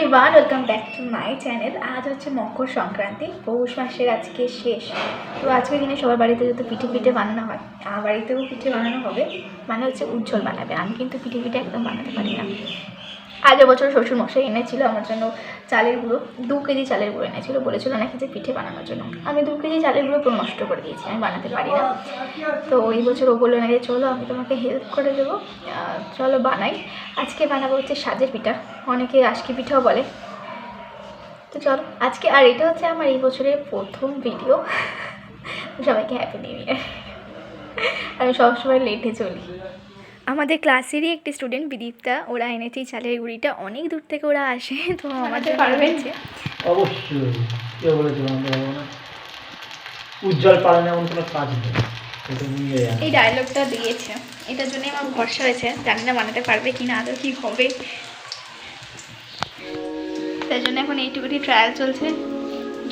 Everyone, welcome back to my channel. আজ হচ্ছে মকর সংক্রান্তি, পৌষ মাসের আজকে শেষ। তো আজকের দিনে সবার বাড়িতে যত পিঠে বানানো হয়, আমার বাড়িতেও পিঠে বানানো হবে। মানে হচ্ছে উজ্জ্বল বানাবে, আমি কিন্তু পিঠে একদম বানাতে পারি না। আগের বছর শ্বশুর মশাই এনেছিল আমার জন্য চালের গুঁড়ো, 2 কেজি চালের গুঁড়ো এনেছিল, বলেছিল নাকি যে পিঠে বানানোর জন্য। আমি 2 কেজি চালের গুঁড়ো পুরো নষ্ট করে দিয়েছি, আমি বানাতে পারি না। তো এই বছর ও বললো নাকি চলো আমি তোমাকে হেল্প করে দেবো, চলো বানাই। আজকে বানাবো হচ্ছে সাজের পিঠা, অনেকে আজকে পিঠাও বলে। তো চলো আজকে, আর এটা হচ্ছে আমার এই বছরের প্রথম ভিডিও। সবাইকে হ্যাপি নিউ ইয়ার। আমি সবসময় লেটে চলি। আমাদের ক্লাসেরই একটি স্টুডেন্ট বিদীপ্তা, ওরা এনেছে চালের গুঁড়িটা, অনেক দূর থেকে ওরা আসে। তো আমাদের পারবেন অবশ্যই কেউ বলে দেবো না, উজ্জ্বল পালনে এমন কোনো কাজ নেই। এই ডায়লগটা দিয়েছে, এটার জন্য আমার ভরসা হয়েছে। জানি না বানাতে পারবে কি না, আদৌ কি হবে, তাই জন্য এখন এইটুকুটি ট্রায়াল চলছে।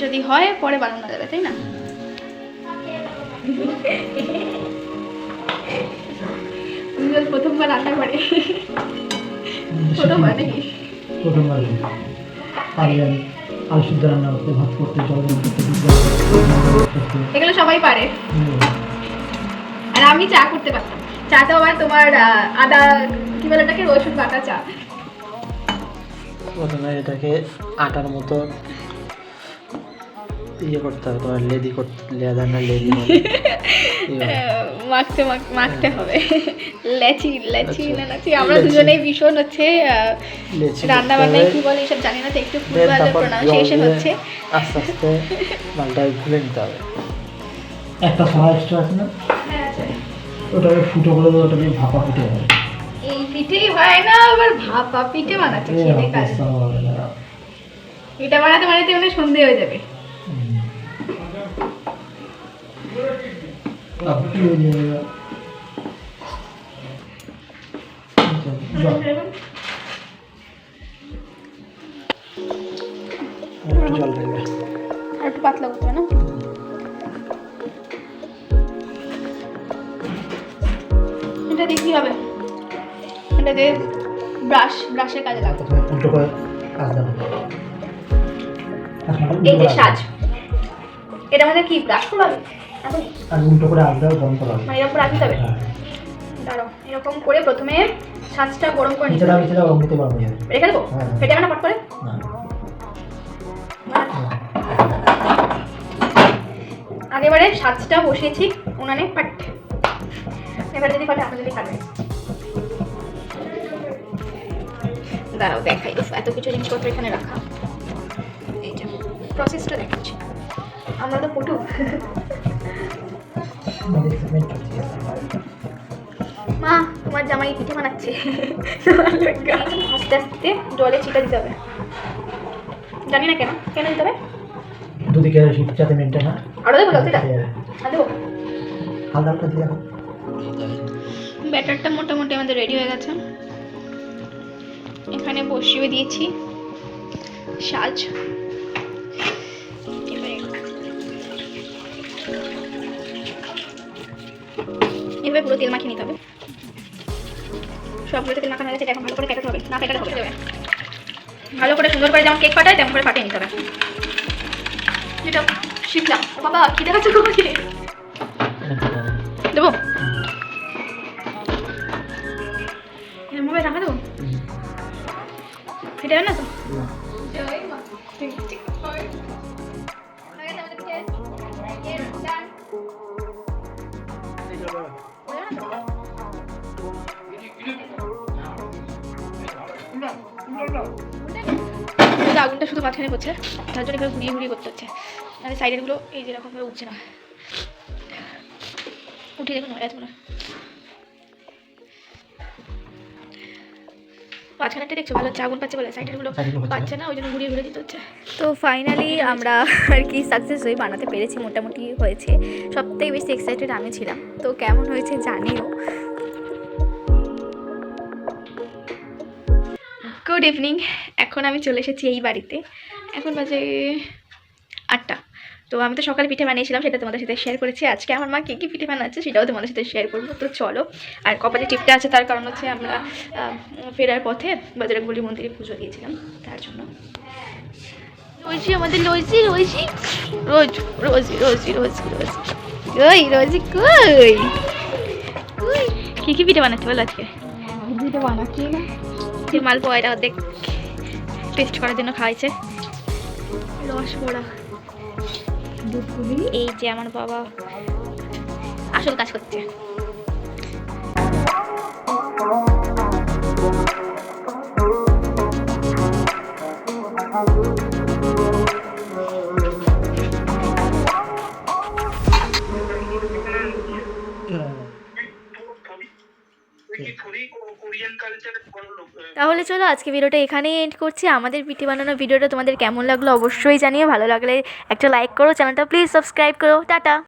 যদি হয় পরে বানানো যাবে, তাই না? প্রথমবার রান্না করে, প্রথমবার নাকি? প্রথমবার পারি আমি আলু সিদ্ধ রান্না করতে, ভাত করতে, জল করতে, এগুলো সবাই পারে। আর আমি চা করতে পারতাম, চাটা আবার তোমার আদা কি বলে ওটাকে, রসুন বাটা চা। প্রথমে এটাকে আটার মতো ইয়ে করতে হবে, তোমার লেদি করতে, লেদা না লেদি মাখতে হবে। লেচি না লাচি, আমরা দুজনেই ভীষণ হচ্ছে রান্না বান্নায় কি বলে এসব জানি না, তো একটু ভুলভাল প্রোনাউন্সিয়েশন হচ্ছে। আস্তে আস্তে মালটা খুলে নিতে হবে। একটা সময় এক্সট্রা আছে না, ওটাকে ফুটো করে দেবো, ওটাকে ভাপা পিঠে হবে। এই পিঠেই হয় না, আবার ভাপা পিঠে বানাচ্ছে খেলে কাজ। এটা বানাতে মানে সন্ধে হয়ে যাবে। জল লাগবে, আর একটু পাতলা করতে হবে না? এটা দিয়ে কি হবে? এটা দিয়ে ব্রাশের কাজে লাগবে। উল্টো করে কাজ দেবো। এই যে সাজ, এটা মানে কি ব্রাশ করবে এখন? আর উল্টো করে আজ দাও, গরম করা হবে। মানে এরকম রাখতে হবে। দাঁড়াও, এরকম করে প্রথমে সাজটা গরম করে নিতে হবে। নিচে দাও, নিতে পারবো না। রেখে দেবো, ফেটে যাবে না পট করে? আগেবারে সাজটা বসিয়েছি উনানে, পাট। এবার যদি পাটে আপনাদের খাবে, দাঁড়াও দেখাই দিস, এত কিছু জিনিসপত্র এখানে রাখা। এইটা প্রসেসটা দেখাচ্ছি, আমরা তো পটু। মা, তোমার জামাই পিঠে বানাচ্ছে। আস্তে আস্তে জলে ছিটা দিতে হবে, জানি না কেন দিতে হবে। দুদিকে যাতে মেনটেন হয়। আরো দেবো জলটা, আর দেবো হালকা দিয়ে। ব্যাটারটা মোটামুটি আমাদের রেডি হয়ে গেছে। এখানে বসিয়ে দিয়েছি সাজ। এবার পুরো তেল মাখিয়ে নিতে হবে। সবগুলোতে তেল মাখানো হয়ে গেছে, এখন ভালো করে কাটাতে হবে, না কাটাতে হবে। ভালো করে সুন্দর করে যেমন কেক ফাটায় তেমন করে ফাটিয়ে নিতে হবে। যেটা শিখলাম। বাবা কি দেখাচ্ছ তোমাকে? দেবো মোবাইল রাখা দেবো, ফেটে না তো? আগুনটা শুধু মাঝখানে করছে, তার জন্য এভাবে ঘুরিয়ে করতে হচ্ছে, মানে সাইডের গুলো এই যেরকম ভাবে উঠছে না। উঠে দেখুন হয়ে গেছে মনে হয়। মাঝখানেটা দেখছো ভালো হচ্ছে, আগুন পাচ্ছে বলে সাইডের গুলো পাচ্ছে না, ওই জন্য ঘুরিয়ে দিতে হচ্ছে। তো ফাইনালি আমরা আর কি সাকসেস হয়ে বানাতে পেরেছি, মোটামুটি হয়েছে। সবথেকে বেশি এক্সাইটেড আমি ছিলাম, তো কেমন হয়েছে জানিও। গুড ইভিনিং, এখন আমি চলে এসেছি এই বাড়িতে। এখন বাজে 8টা। তো আমি তো সকালে পিঠে বানিয়েছিলাম, সেটা তোমাদের সাথে শেয়ার করেছি। আজকে আমার মা কী কী পিঠে বানাচ্ছে সেটাও তোমাদের সাথে শেয়ার করবো। তো চলো। আর কপালে টিপটা আছে, তার কারণ হচ্ছে আমরা ফেরার পথে বজরংবলী মন্দিরে পুজো দিয়েছিলাম, তার জন্য। রোজি, আমাদের রোজি রোজি রোজ রোজি রোজি রোজি রোজি কই রোজি কই কই কী কী পিঠে বানাচ্ছে বলো আজকে? পিঠে বানাচ্ছি না, যে মালপোয়া এটা অর্ধেক টেস্ট করার জন্য খাওয়াইছে। রস বড়া, দুধ পুলি। এই যে আমার বাবা আসল কাজ করছে। তাহলে চলো আজকে ভিডিওটা এখানেই এন্ড করছি। আমাদের পিঠে বানানো ভিডিওটা তোমাদের কেমন লাগলো অবশ্যই জানিও। ভালো লাগলে একটা লাইক করো, চ্যানেলটা প্লিজ সাবস্ক্রাইব করো। টাটা।